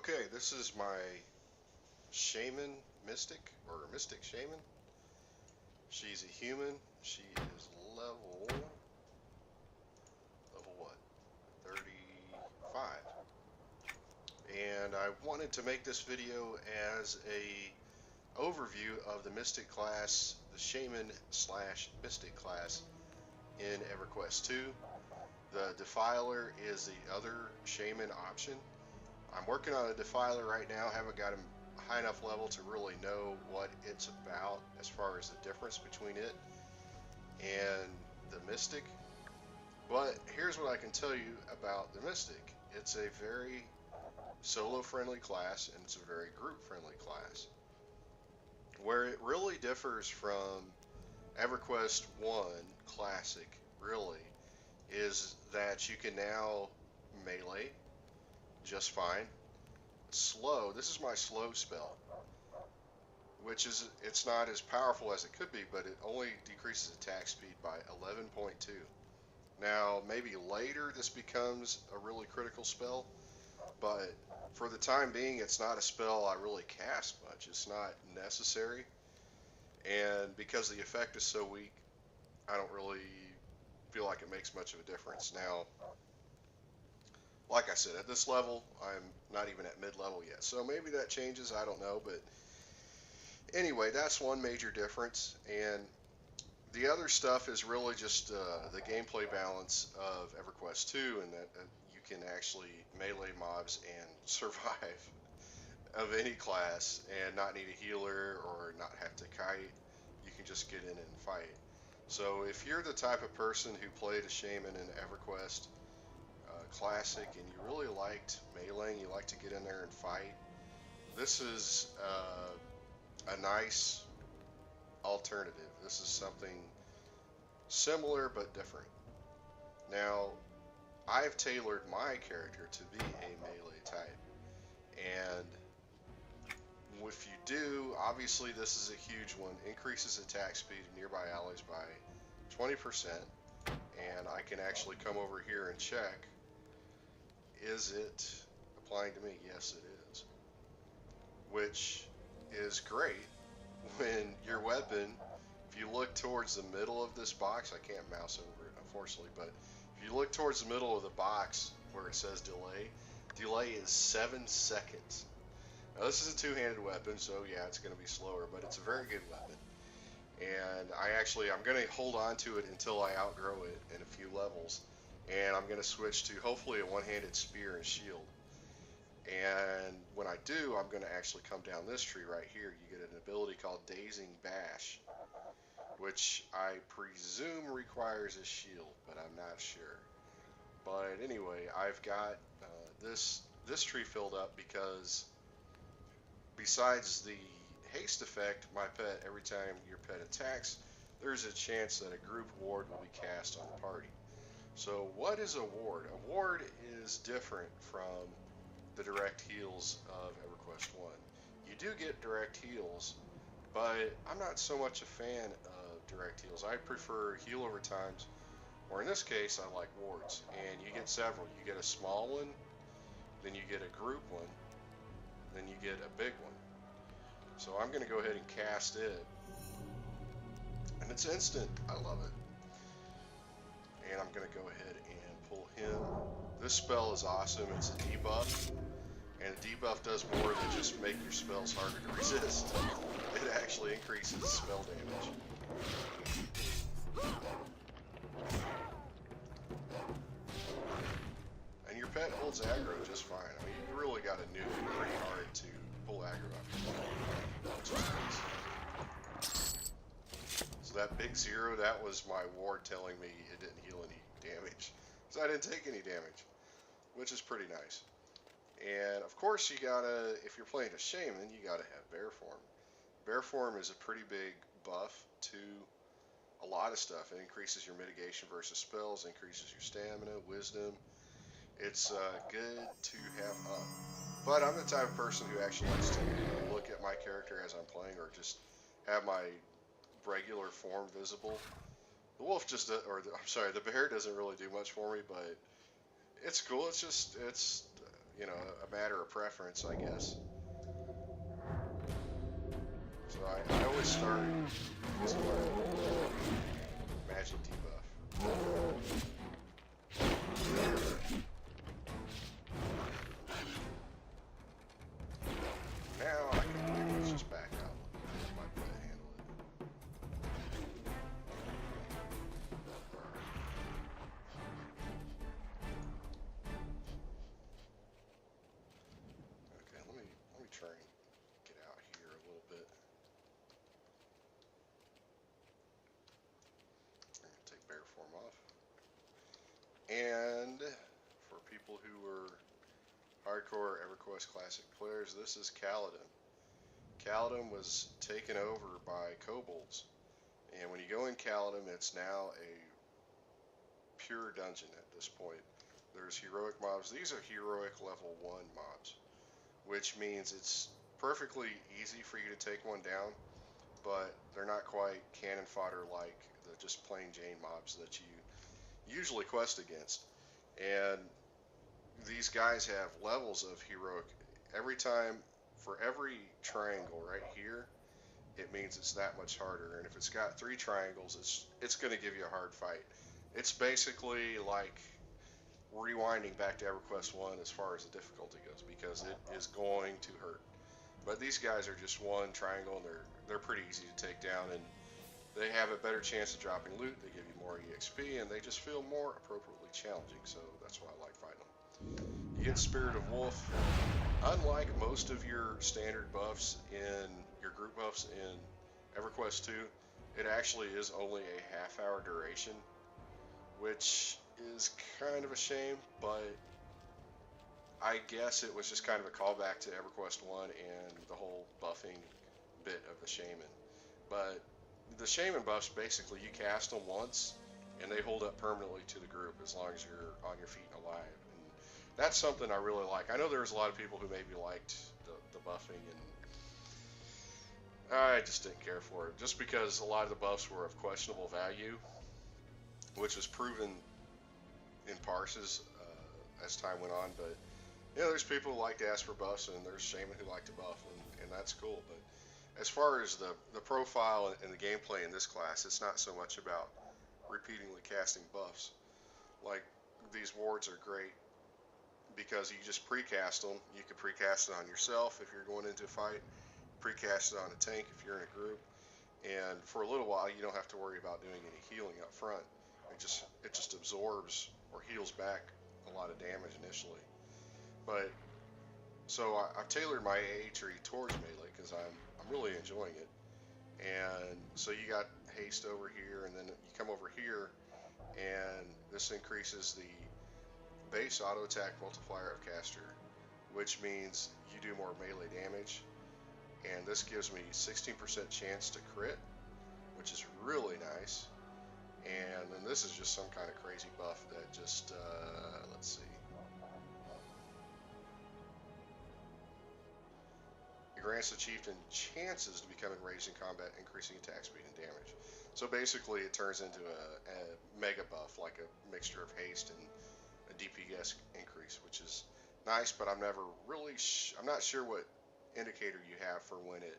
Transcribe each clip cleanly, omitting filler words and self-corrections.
Okay, this is my shaman mystic, or mystic shaman. She's a human. She is level what? 35. And I wanted to make this video as a overview of the mystic class, the shaman slash mystic class in Everquest 2. The defiler is the other shaman option. I'm working on a defiler right now. Haven't got him high enough level to really know what it's about as far as the difference between it and the mystic. But here's what I can tell you about the mystic. It's a very solo friendly class, and it's a very group friendly class. Where it really differs from EverQuest 1 Classic, really, is that you can now melee just fine. Slow, this is my slow spell, which is, it's not as powerful as it could be, but it only decreases attack speed by 11.2. Now, maybe later this becomes a really critical spell, but for the time being, it's not a spell I really cast much. It's not necessary, and because the effect is so weak, I don't really feel like it makes much of a difference. Now, like I said, at this level, I'm not even at mid-level yet, so maybe that changes, I don't know, but anyway, that's one major difference, and the other stuff is really just the gameplay balance of EverQuest 2, and that you can actually melee mobs and survive of any class and not need a healer or not have to kite. You can just get in and fight. So if you're the type of person who played a shaman in EverQuest Classic and you really liked meleeing, you like to get in there and fight, this is a nice alternative. This is something similar but different. Now, I've tailored my character to be a melee type, and if you do, obviously this is a huge one. Increases attack speed of nearby allies by 20%, and I can actually come over here and check, is it applying to me? Yes, it is, which is great when your weapon, if you look towards the middle of this box, I can't mouse over it unfortunately, but if you look towards the middle of the box where it says delay is 7 seconds. Now this is a two-handed weapon, so yeah, it's going to be slower, but it's a very good weapon. And I'm going to hold on to it until I outgrow it in a few levels, and I'm going to switch to hopefully a one-handed spear and shield. And when I do, I'm going to actually come down this tree right here. You get an ability called Dazing Bash, which I presume requires a shield, but I'm not sure. But anyway, I've got this tree filled up because besides the haste effect, my pet, every time your pet attacks, there's a chance that a group ward will be cast on the party. So what is a ward? A ward is different from the direct heals of EverQuest 1. You do get direct heals, but I'm not so much a fan of direct heals. I prefer heal over times, or in this case, I like wards. And you get several. You get a small one, then you get a group one, then you get a big one. So I'm going to go ahead and cast it, and it's instant. I love it. And I'm going to go ahead and pull him. This spell is awesome. It's a debuff, and a debuff does more than just make your spells harder to resist. It actually increases spell damage. And your pet holds aggro just fine. I mean, you really got to nuke pretty hard to pull aggro out, which is nice. So that big zero, that was my ward telling me it didn't heal any damage. So I didn't take any damage, which is pretty nice. And of course you gotta, if you're playing a shaman, you gotta have bear form. Bear form is a pretty big buff to a lot of stuff. It increases your mitigation versus spells, increases your stamina, wisdom. It's good to have up. But I'm the type of person who actually likes to look at my character as I'm playing, or just have my regular form visible. The wolf just, I'm sorry, the bear doesn't really do much for me, but it's cool. It's you know, a matter of preference, I guess. So I always start using my magic debuff. Now I can pretty much just back out. That might be able to handle it. Okay, let me try and get out here a little bit. I'm gonna take bear form off. And for people who were hardcore EverQuest Classic players, this is Kaladin. Kaladin was taken over by kobolds, and when you go in Kaladin, it's now a pure dungeon at this point. There's heroic mobs. These are heroic level 1 mobs, which means it's perfectly easy for you to take one down, but they're not quite cannon fodder like the just plain Jane mobs that you usually quest against. And these guys have levels of heroic. Every time, for every triangle right here, it means it's that much harder. And if it's got 3 triangles, it's going to give you a hard fight. It's basically like rewinding back to EverQuest 1 as far as the difficulty goes, because it is going to hurt. But these guys are just one triangle, and they're pretty easy to take down, and they have a better chance of dropping loot. They give you more EXP, and they just feel more appropriately challenging. So that's why I like fighting them. You get Spirit of Wolf. Unlike most of your standard buffs in your group buffs in EverQuest 2, it actually is only a half-hour duration, which is kind of a shame, but I guess it was just kind of a callback to EverQuest 1 and the whole buffing bit of the Shaman. But the Shaman buffs, basically, you cast them once, and they hold up permanently to the group as long as you're on your feet and alive. And that's something I really like. I know there's a lot of people who maybe liked the buffing, and I just didn't care for it, just because a lot of the buffs were of questionable value, which was proven in parses as time went on. But you know, there's people who like to ask for buffs, and there's Shaman who like to buff, and that's cool. But as far as the profile and the gameplay in this class, it's not so much about repeatedly casting buffs. Like, these wards are great because you just precast them. You can precast it on yourself if you're going into a fight, precast it on a tank if you're in a group, and for a little while you don't have to worry about doing any healing up front. It just absorbs or heals back a lot of damage initially. But so I've tailored my AA tree towards melee because I'm really enjoying it. And so you got haste over here, and then you come over here, and this increases the base auto attack multiplier of caster, which means you do more melee damage. And this gives me 16% chance to crit, which is really nice. And then this is just some kind of crazy buff that just, let's see. It grants the chieftain chances to become enraged in combat, increasing attack speed and damage. So basically it turns into a mega buff, like a mixture of haste and a DPS increase, which is nice, but I'm never really, I'm not sure what indicator you have for when it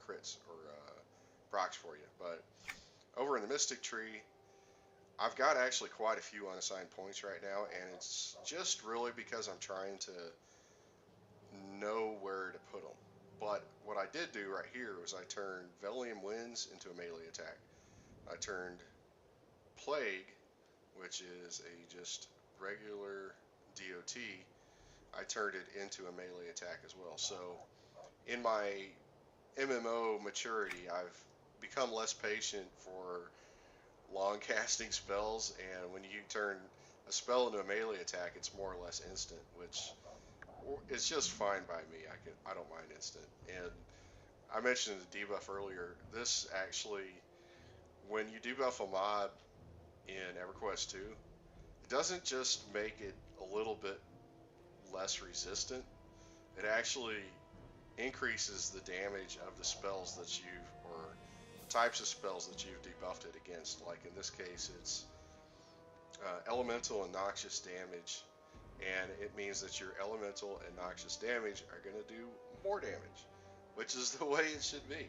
crits or procs for you. But over in the Mystic Tree, I've got actually quite a few unassigned points right now, and it's just really because I'm trying to know where to put them. But what I did do right here was I turned Velium Winds into a melee attack. I turned Plague, which is a just regular DOT, I turned it into a melee attack as well. So in my MMO maturity, I've become less patient for long casting spells, and when you turn a spell into a melee attack, it's more or less instant, which is just fine by me. I don't mind instant. And I mentioned the debuff earlier. This actually, when you debuff a mob in EverQuest 2, it doesn't just make it a little bit less resistant. It actually increases the damage of the spells that you've, or the types of spells that you've debuffed it against. Like in this case, it's elemental and noxious damage and it means that your elemental and noxious damage are going to do more damage, which is the way it should be.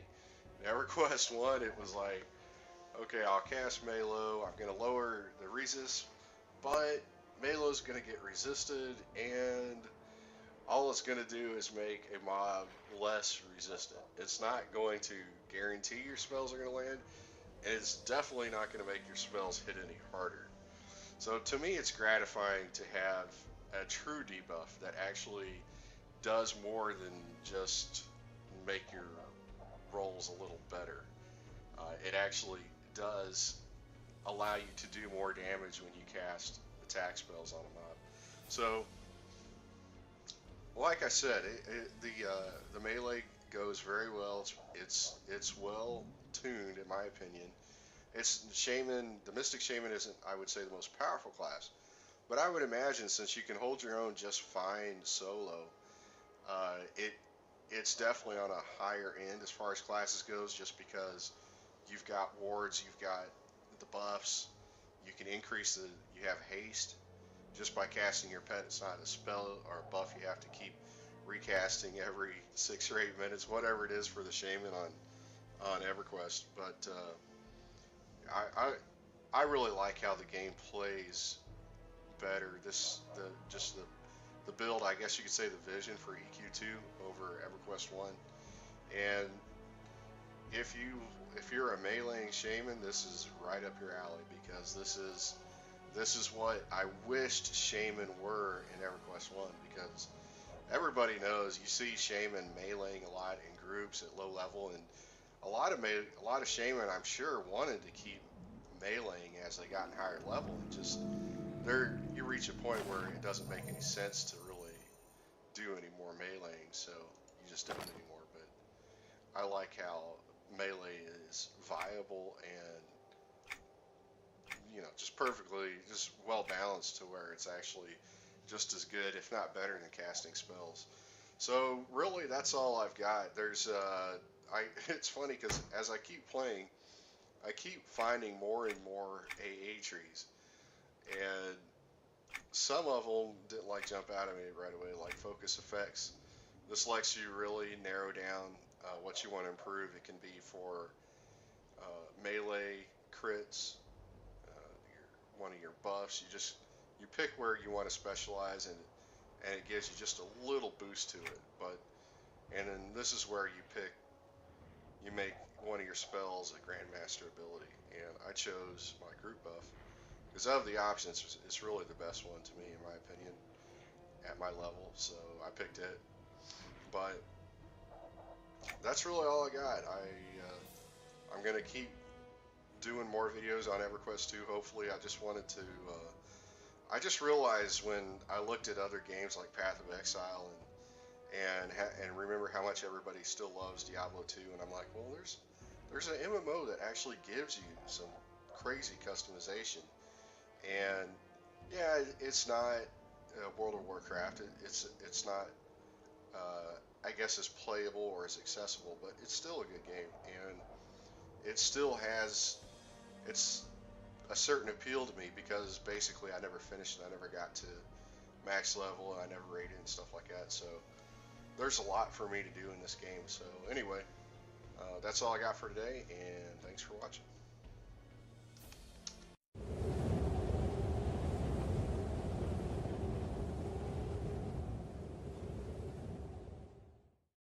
In EverQuest 1, it was like, okay, I'll cast Malo, I'm going to lower the resist, but Malo's going to get resisted, and all it's going to do is make a mob less resistant. It's not going to guarantee your spells are going to land, and it's definitely not going to make your spells hit any harder. So to me, it's gratifying to have a true debuff that actually does more than just make your rolls a little better. It actually does allow you to do more damage when you cast attack spells on a mob. So, like I said, the melee goes very well. It's well tuned in my opinion. It's Shaman. The Mystic Shaman isn't, I would say, the most powerful class, but I would imagine since you can hold your own just fine solo, it's definitely on a higher end as far as classes goes, just because you've got wards, you've got the buffs, you can increase you have haste just by casting your pet. It's not a spell or a buff you have to keep recasting every 6 or 8 minutes, whatever it is for the Shaman on EverQuest. But I really like how the game plays better. The build, I guess you could say the vision for EQ2 over EverQuest 1. And if you're a meleeing shaman, this is right up your alley, because this is what I wished shaman were in EverQuest 1, because everybody knows you see shaman meleeing a lot in groups at low level, and a lot of shaman, I'm sure, wanted to keep meleeing as they got in higher level, and just you reach a point where it doesn't make any sense to really do any more meleeing, so you just don't anymore. But I like how melee is viable and, just perfectly, just well balanced to where it's actually just as good, if not better, than casting spells. So really, that's all I've got. It's funny because as I keep playing, I keep finding more and more AA trees, and some of them didn't jump out at me right away, like focus effects. This lets you really narrow down what you want to improve. It can be for melee crits, one of your buffs. You pick where you want to specialize, and it gives you just a little boost to it. And then this is where you make one of your spells a Grandmaster ability, and I chose my group buff because of the options, it's really the best one to me, in my opinion, at my level. So I picked it. But that's really all I got. I'm gonna keep doing more videos on EverQuest 2. Hopefully, I just realized when I looked at other games like Path of Exile and remember how much everybody still loves Diablo 2, and I'm like, well, there's an MMO that actually gives you some crazy customization, and yeah, it's not World of Warcraft. It's not I guess as playable or as accessible, but it's still a good game, and it still has it's a certain appeal to me because basically I never finished it. I never got to max level, and I never rated and stuff like that. So there's a lot for me to do in this game. So anyway, that's all I got for today, and thanks for watching.